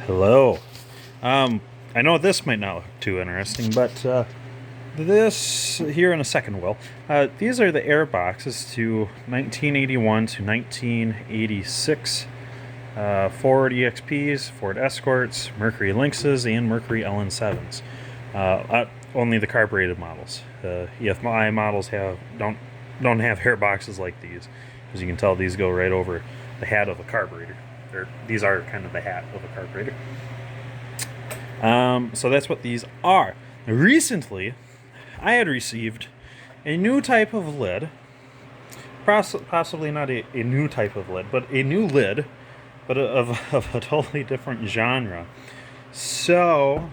Hello. I know this might not look too interesting, but this here in a second will. These are the Airboxes to 1981 to 1986 Ford EXPs, Ford Escorts, Mercury Lynxes, and Mercury LN7s. Only the carbureted models. EFI models don't have airboxes like these. As you can tell, these go right over the hat of a carburetor. These are kind of the hat of a carburetor. So that's what these are. Recently, I had received a new type of lid. Possibly not a new type of lid, but a new lid, but of a totally different genre. So,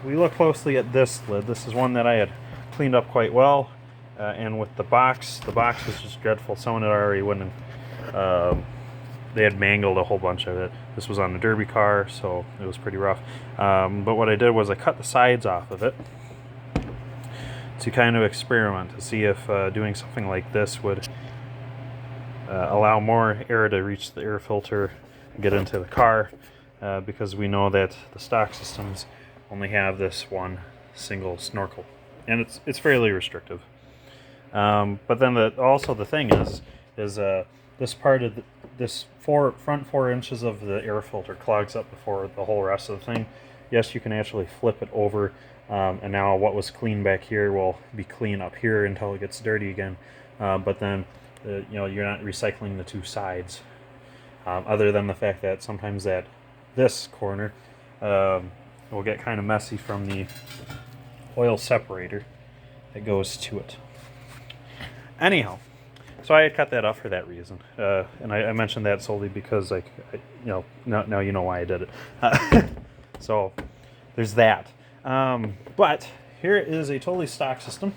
we look closely at this lid. This is one that I had cleaned up quite well, and with the box was just dreadful. Someone had already went and they had mangled a whole bunch of it. This was on the derby car, so it was pretty rough. But what I did was I cut the sides off of it to kind of experiment to see if doing something like this would allow more air to reach the air filter and get into the car, because we know that the stock systems only have this one single snorkel, and it's fairly restrictive. But then also the thing is this part of this front 4 inches of the air filter clogs up before the whole rest of the thing. Yes, you can actually flip it over, and now what was clean back here will be clean up here until it gets dirty again. But then you're not recycling the two sides, other than the fact that sometimes this corner will get kind of messy from the oil separator that goes to it. Anyhow, so I had cut that off for that reason, and I mentioned that solely because now you know why I did it. So there's that. But here is a totally stock system,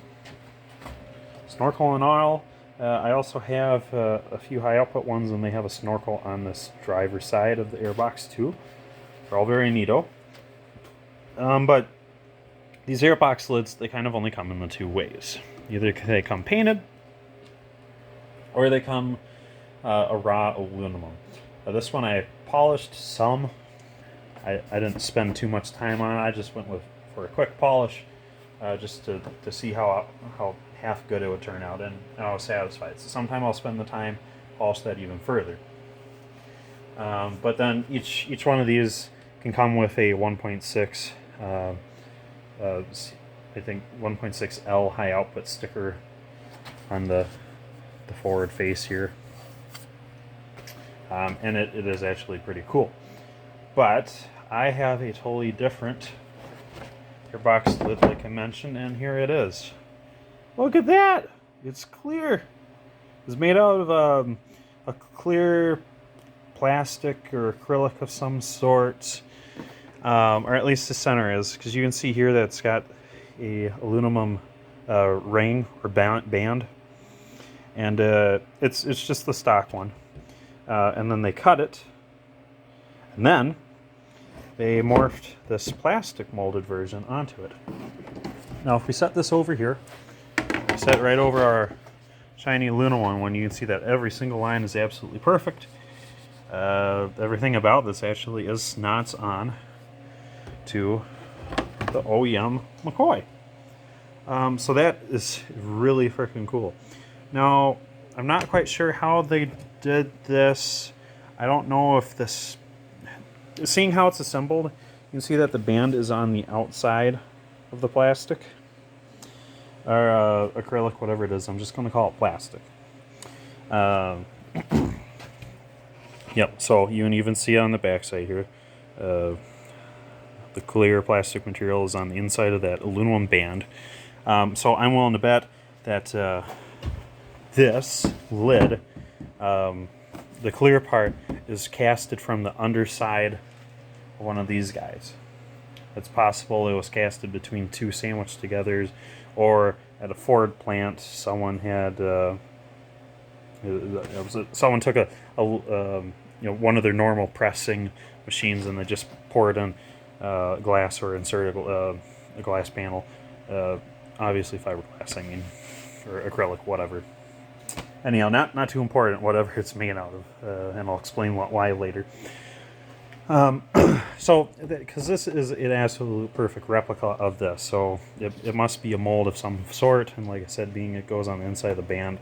snorkel and all. I also have a few high output ones, and they have a snorkel on this driver's side of the airbox too. They're all very neato. But these airbox lids, they kind of only come in the two ways. Either they come painted, or they come a raw aluminum. This one I polished some. I didn't spend too much time on it. I just went for a quick polish, just to see how half good it would turn out, and I was satisfied. So sometime I'll spend the time, polish that even further. But then each one of these can come with a 1.6, I think 1.6L high output sticker on the forward face here, and it is actually pretty cool. But I have a totally different airbox lid, like I mentioned, and here it is. Look at that! It's clear. It's made out of a clear plastic or acrylic of some sort, or at least the center is, because you can see here that it's got a aluminum ring or band. And it's just the stock one, and then they cut it, and then they morphed this plastic molded version onto it. Now if we set this over here, set it right over our shiny aluminum one, you can see that every single line is absolutely perfect. Everything about this actually is snots on to the OEM McCoy. So that is really freaking cool. Now, I'm not quite sure how they did this. I don't know if this... Seeing how it's assembled, you can see that the band is on the outside of the plastic. Or acrylic, whatever it is. I'm just going to call it plastic. Yep, so you can even see on the backside here, the clear plastic material is on the inside of that aluminum band. So I'm willing to bet that this lid, the clear part, is casted from the underside of one of these guys. It's possible it was casted between two sandwich togethers, or at a Ford plant someone had someone took a one of their normal pressing machines, and they just poured in glass or inserted a glass panel, obviously fiberglass, I mean, or acrylic, whatever. Anyhow, not too important, whatever it's made out of, and I'll explain why later. So, because this is an absolute perfect replica of this, so it must be a mold of some sort, and like I said, being it goes on the inside of the band,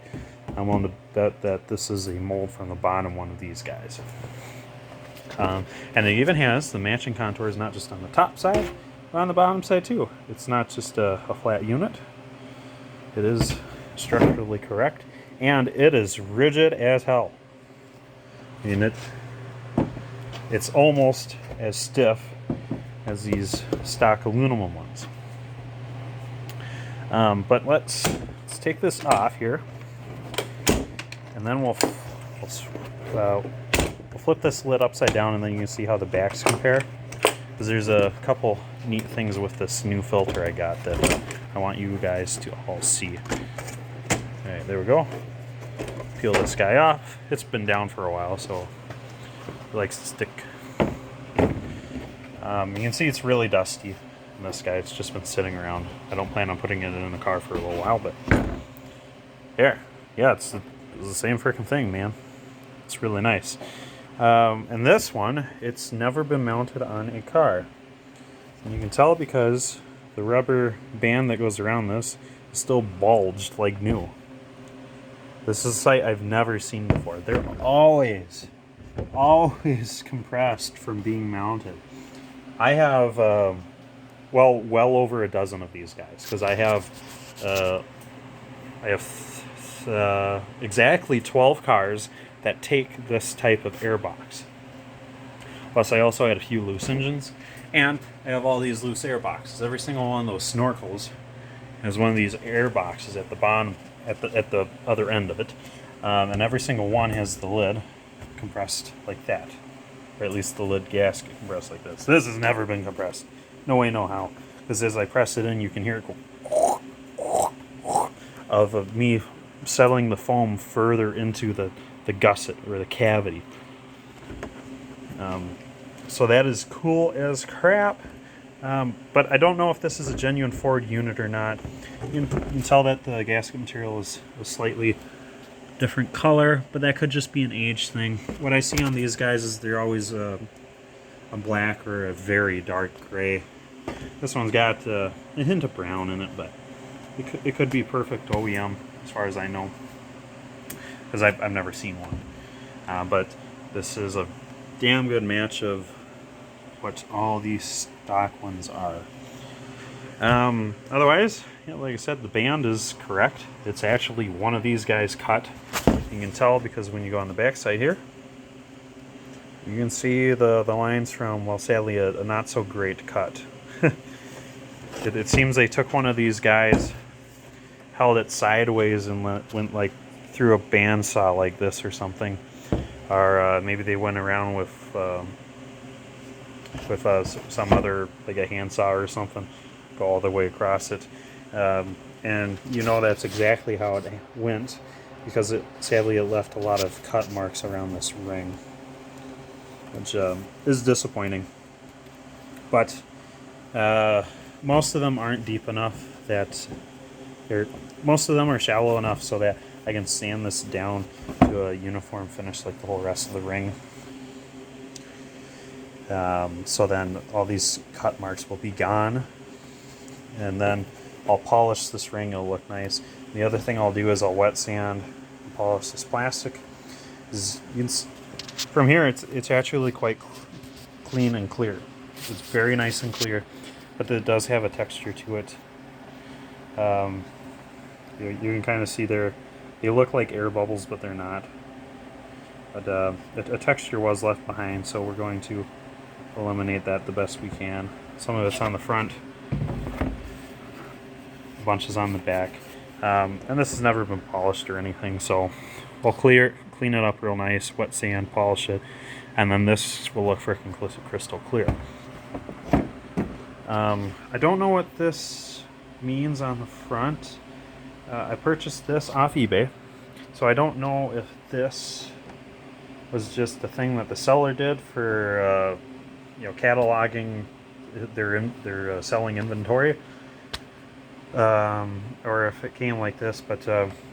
I'm willing to bet that this is a mold from the bottom one of these guys. And it even has the matching contours not just on the top side, but on the bottom side too. It's not just a flat unit. It is structurally correct, and it is rigid as hell. I mean, it's almost as stiff as these stock aluminum ones. But let's take this off here, and then we'll flip this lid upside down, and then you can see how the backs compare. Because there's a couple neat things with this new filter I got that I want you guys to all see. All right, there we go. Peel this guy off. It's been down for a while, so it likes to stick. You can see it's really dusty in this guy. It's just been sitting around. I don't plan on putting it in the car for a little while, but there. Yeah, it's the same freaking thing, man. It's really nice. And this one, it's never been mounted on a car. And you can tell because the rubber band that goes around this is still bulged like new. This is a sight I've never seen before. They're always compressed from being mounted. I have, well over a dozen of these guys, because I have exactly 12 cars that take this type of airbox. Plus, I also had a few loose engines, and I have all these loose airboxes. Every single one of those snorkels has one of these airboxes at the bottom, at the other end of it, and every single one has the lid compressed like that, or at least the lid gasket compressed like this. This has never been compressed. No way, no how. Because as I press it in, you can hear it go of me settling the foam further into the gusset or the cavity. So that is cool as crap. But I don't know if this is a genuine Ford unit or not. You can tell that the gasket material is a slightly different color, but that could just be an age thing. What I see on these guys is they're always a black or a very dark gray. This one's got a hint of brown in it, but it could be perfect OEM as far as I know, because I've never seen one. But this is a damn good match of what all these stock ones are. Otherwise, yeah, like I said, the band is correct. It's actually one of these guys cut. You can tell because when you go on the back side here, you can see the lines from, well, sadly, a not so great cut. It seems they took one of these guys, held it sideways, and went like through a bandsaw like this or something, or maybe they went around with some other, like a handsaw or something, go all the way across it, and you know that's exactly how it went, because sadly it left a lot of cut marks around this ring, which is disappointing. But most of them aren't deep enough that most of them are shallow enough so that I can sand this down to a uniform finish like the whole rest of the ring. So then all these cut marks will be gone, and then I'll polish this ring. It'll look nice. And the other thing I'll do is I'll wet sand and polish this plastic. From here, it's actually quite clean and clear. It's very nice and clear, but it does have a texture to it. You can kind of see they look like air bubbles, but they're not. But a texture was left behind, so we're going to eliminate that the best we can. Some of it's on the front, a bunch is on the back, and this has never been polished or anything, so we'll clean it up real nice, wet sand, polish it, and then this will look freaking crystal clear. I don't know what this means on the front. I purchased this off eBay, so I don't know if this was just a thing that the seller did for cataloging their selling inventory, or if it came like this, but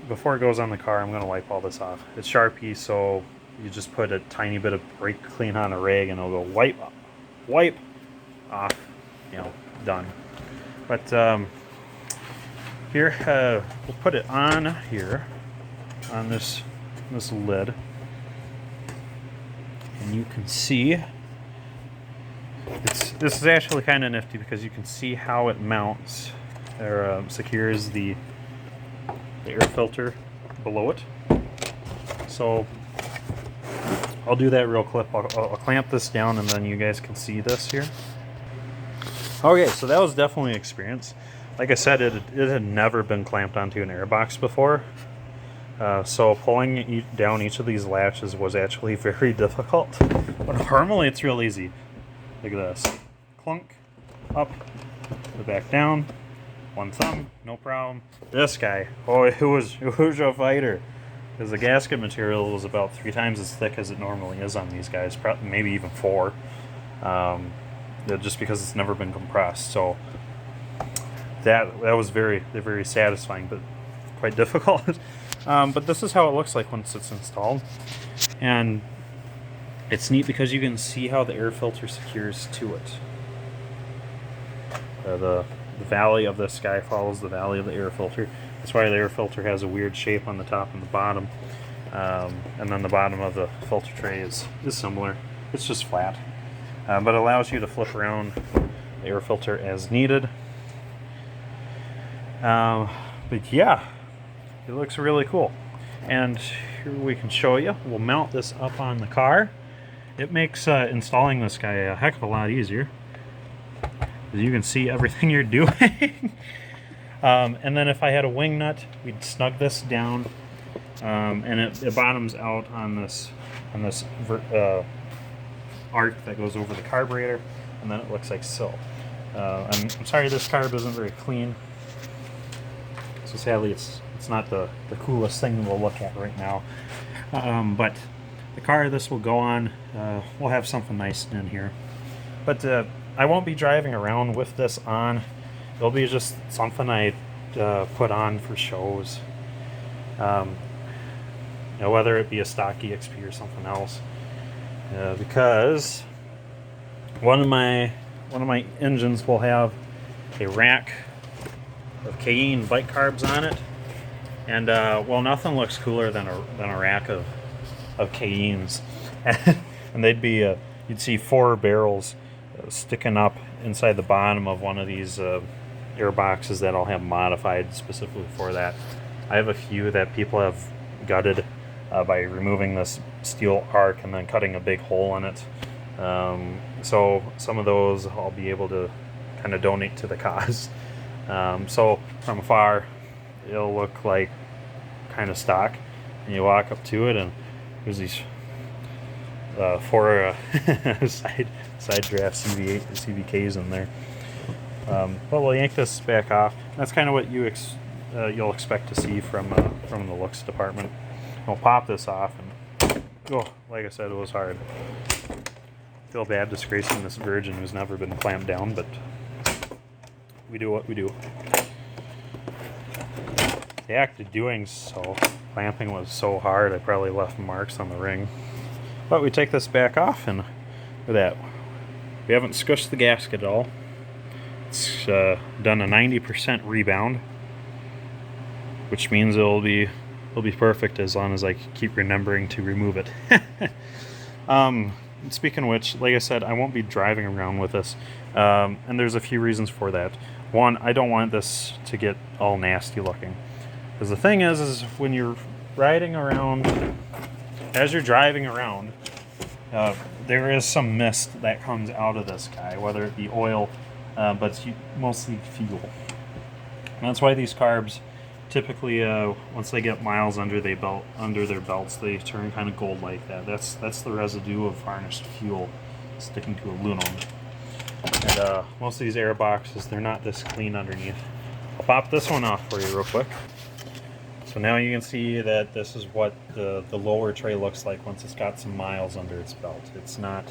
before it goes on the car, I'm going to wipe all this off. It's Sharpie, so you just put a tiny bit of brake clean on a rag and it'll go wipe off, you know, done. But here, we'll put it on here, on this lid, and you can see this is actually kind of nifty because you can see how it mounts or secures the air filter below it. So I'll do that real quick. I'll clamp this down and then you guys can see this here. Okay, so that was definitely an experience. Like I said, it had never been clamped onto an airbox before. So pulling down each of these latches was actually very difficult. But normally it's real easy. Look at this. Clunk, up, the back down, one thumb, no problem. This guy, oh, it was a fighter. Because the gasket material was about 3 times as thick as it normally is on these guys, probably, maybe even 4. Just because it's never been compressed. So that was very satisfying, but quite difficult. But this is how it looks like once it's installed. And it's neat because you can see how the air filter secures to it. The valley of this guy follows the valley of the air filter. That's why the air filter has a weird shape on the top and the bottom. And then the bottom of the filter tray is similar. It's just flat. But it allows you to flip around the air filter as needed. But yeah, it looks really cool. And here we can show you. We'll mount this up on the car. It makes installing this guy a heck of a lot easier. As you can see everything you're doing. And then if I had a wing nut, we'd snug this down, and it bottoms out on this arc that goes over the carburetor, and then it looks like so. I'm sorry this carb isn't very clean. So sadly, it's not the coolest thing we'll look at right now. But the car this will go on, we'll have something nice in here. But I won't be driving around with this on. It'll be just something I put on for shows. Whether it be a stock EXP or something else. Because one of my engines will have a rack of Cayenne bike carbs on it, and well, nothing looks cooler than a rack of Cayennes, and they'd be you'd see 4 barrels sticking up inside the bottom of one of these air boxes that I'll have modified specifically for that. I have a few that people have gutted by removing this steel arc and then cutting a big hole in it. So some of those I'll be able to kind of donate to the cause. So from afar, it'll look like kind of stock, and you walk up to it and there's these 4 side draft CVKs in there. But we'll yank this back off. That's kind of what you'll expect to see from the looks department. We'll pop this off, and like I said, it was hard. Feel bad disgracing this virgin who's never been clamped down, but we do what we do. The act of doing so, clamping was so hard, I probably left marks on the ring. But we take this back off, and look at that. We haven't squished the gasket at all. It's done a 90% rebound, which means it'll be perfect as long as I keep remembering to remove it. Speaking of which, like I said, I won't be driving around with this, and there's a few reasons for that. One, I don't want this to get all nasty looking, because the thing is when you're riding around, as you're driving around, there is some mist that comes out of this guy, whether it be oil, but it's mostly fuel. And that's why these carbs typically, once they get miles under their belts, they turn kind of gold like that. That's the residue of varnished fuel sticking to aluminum. And most of these air boxes, they're not this clean underneath. I'll pop this one off for you real quick. So now you can see that this is what the lower tray looks like once it's got some miles under its belt. It's not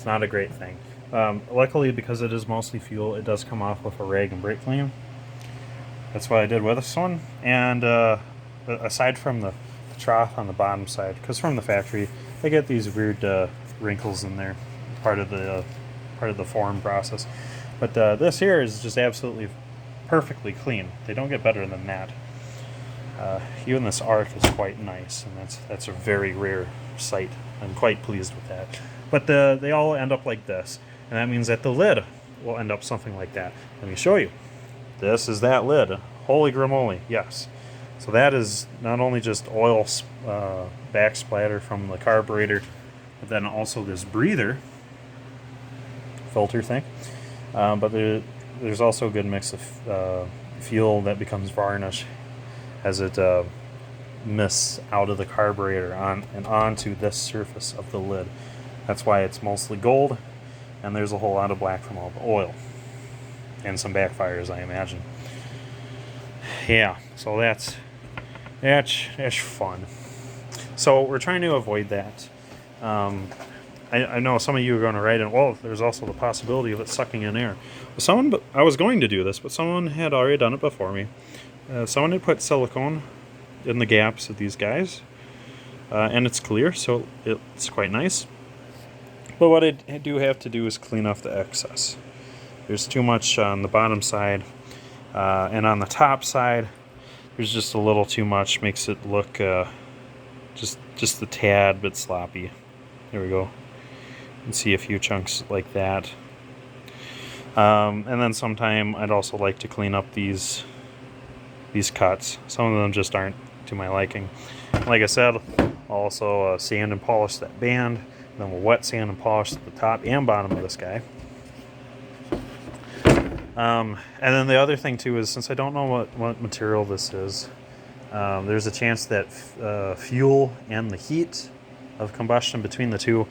a great thing. Luckily, because it is mostly fuel, it does come off with a rag and brake clean. That's what I did with this one. And aside from the trough on the bottom side, because from the factory they get these weird wrinkles in there, part of the form process. But this here is just absolutely perfectly clean. They don't get better than that. Even this arc is quite nice, and that's a very rare sight. I'm quite pleased with that. But they all end up like this, and that means that the lid will end up something like that. Let me show you. This is that lid. Holy gramoly, yes. So that is not only just oil backsplatter from the carburetor, but then also this breather filter thing. But there's also a good mix of fuel that becomes varnish as it mists out of the carburetor and onto this surface of the lid. That's why it's mostly gold, and there's a whole lot of black from all the oil. And some backfires, I imagine. Yeah, so that's fun. So we're trying to avoid that. I know some of you are going to write in, well, there's also the possibility of it sucking in air. I was going to do this, but someone had already done it before me. Someone had put silicone in the gaps of these guys, and it's clear, so it's quite nice. But what I do have to do is clean off the excess. There's too much on the bottom side, and on the top side, there's just a little too much. Makes it look just a tad bit sloppy. There we go. You can see a few chunks like that. And then sometime I'd also like to clean up these cuts. Some of them just aren't to my liking. Like I said, I'll also sand and polish that band. Then we'll wet sand and polish the top and bottom of this guy. And then the other thing too is, since I don't know what material this is, there's a chance that fuel and the heat of combustion between the two,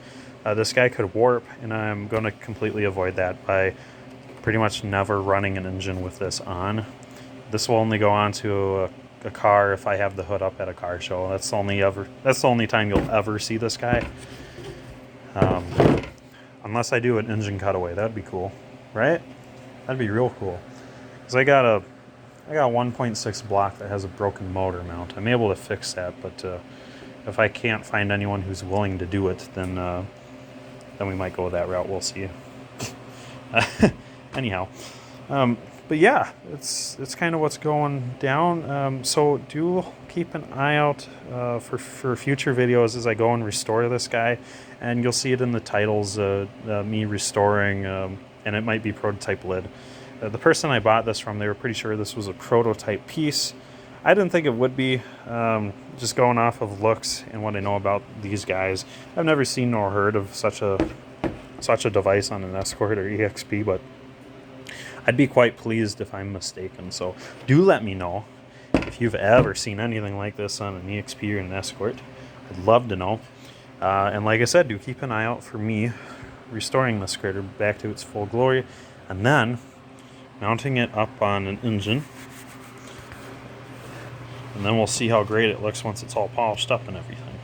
this guy could warp, and I'm going to completely avoid that by pretty much never running an engine with this on. This will only go on to a car if I have the hood up at a car show. That's the only time you'll ever see this guy. Unless I do an engine cutaway, that'd be cool, right? That'd be real cool. Because I got a 1.6 block that has a broken motor mount. I'm able to fix that, but if I can't find anyone who's willing to do it, then we might go that route. We'll see. Anyhow, but yeah, it's kind of what's going down. So do keep an eye out for future videos as I go and restore this guy, and you'll see it in the titles. Me restoring, and it might be prototype lid. The person I bought this from, they were pretty sure this was a prototype piece. I didn't think it would be, just going off of looks and what I know about these guys. I've never seen nor heard of such a device on an Escort or EXP, but I'd be quite pleased if I'm mistaken. So do let me know if you've ever seen anything like this on an EXP or an Escort. I'd love to know. And like I said, do keep an eye out for me restoring this critter back to its full glory, and then mounting it up on an engine, and then we'll see how great it looks once it's all polished up and everything.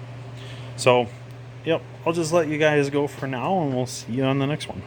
So, yep, I'll just let you guys go for now, and we'll see you on the next one.